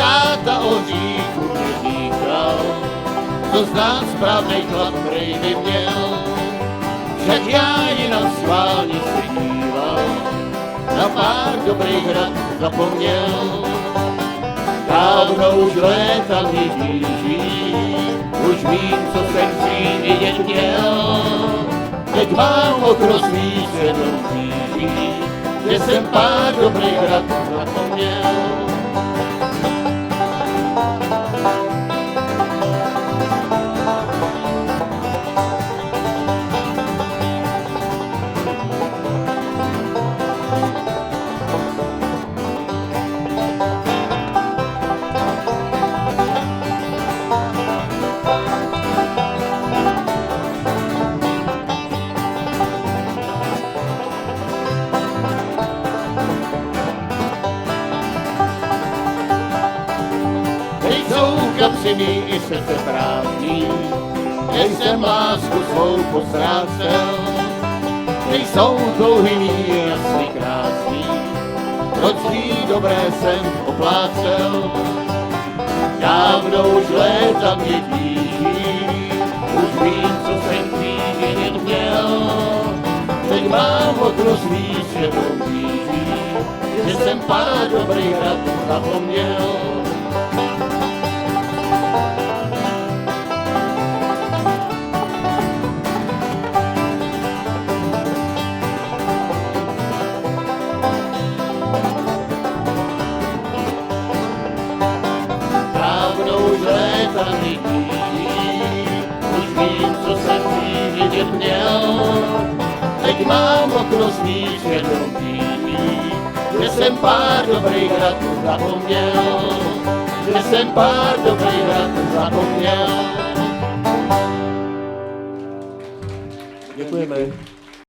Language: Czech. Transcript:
táta o říku mě říkal, co z nás správnej chlap prej by měl. Však já jinak schválně si díval, na pár dobrých rad zapomněl. Dávno už léta mě tíží, už vím, co jsem dřív vidět měl. Teď mám okroslý svědom tíží, že jsem pár dobrých rad zapomněl. Kapři mi i srdce prázdný, než jsem lásku svou postrácel. Nejsou dlouhý mý jasný krásný, proč svý dobré jsem oplácel. Dávno už léta mě tíží, už vím, co jsem dřív vědět měl. Teď mám otrostlý svědom tíží, že jsem pár dobrých rad zapomněl. Už vím, co jsem dřív vědět měl. Teď mám okroslý svědomí, že jsem pár dobrých rad zapomněl. Že jsem pár dobrých rad zapomněl. Děkujeme.